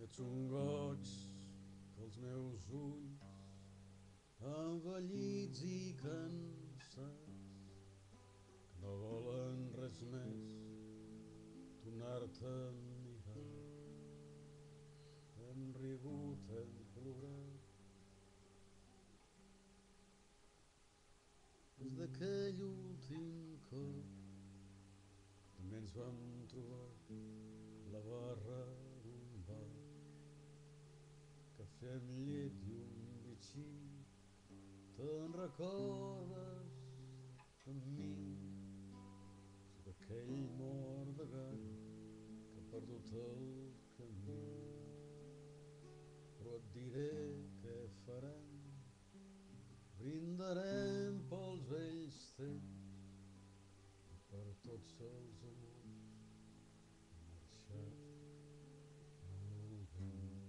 Ets un goig que els meus ulls, envellits i cansats, que no volen res més, tornar-te a mirar. Hem rigut, hem plorat, des d'aquell últim cop. També ens vam trobar la barra d'un bar, cafè amb llet i un bitxí. Te'n recordes de mi? Soc aquell mort de gana que ha perdut el camí. Però et diré què farem, brindarem pels vells temps i per tots els amors que han marxat molt vent.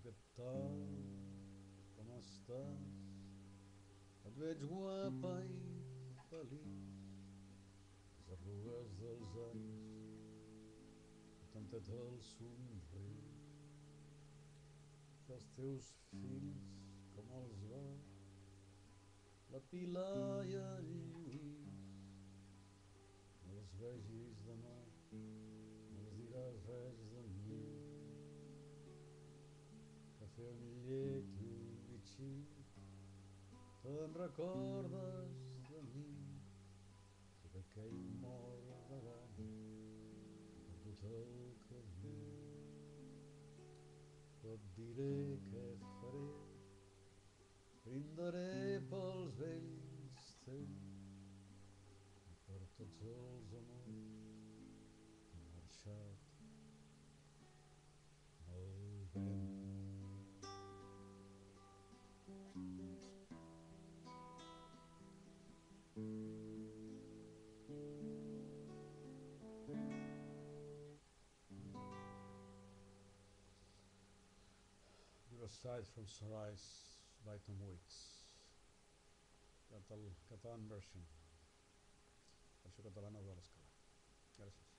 Què tal, com estàs? Et veig guapa i feliç. Les arrugues dels anys que t'han tret el somriure. Que els teus fills, com els va? La Pilar i el Lluís. No els vegis demà, no els diràs res de mi. Cafè amb llet i un bitxí. Te'n recordes de mi? Soc aquell mort de gana que ha perdut el camí. Però et diré què faré, brindaré pels vells temps i per tots els amors que han marxat molt vent. Aside from Sunrise by Tom Waits, catalan version, versió catalana de l'Escala. Gràcies.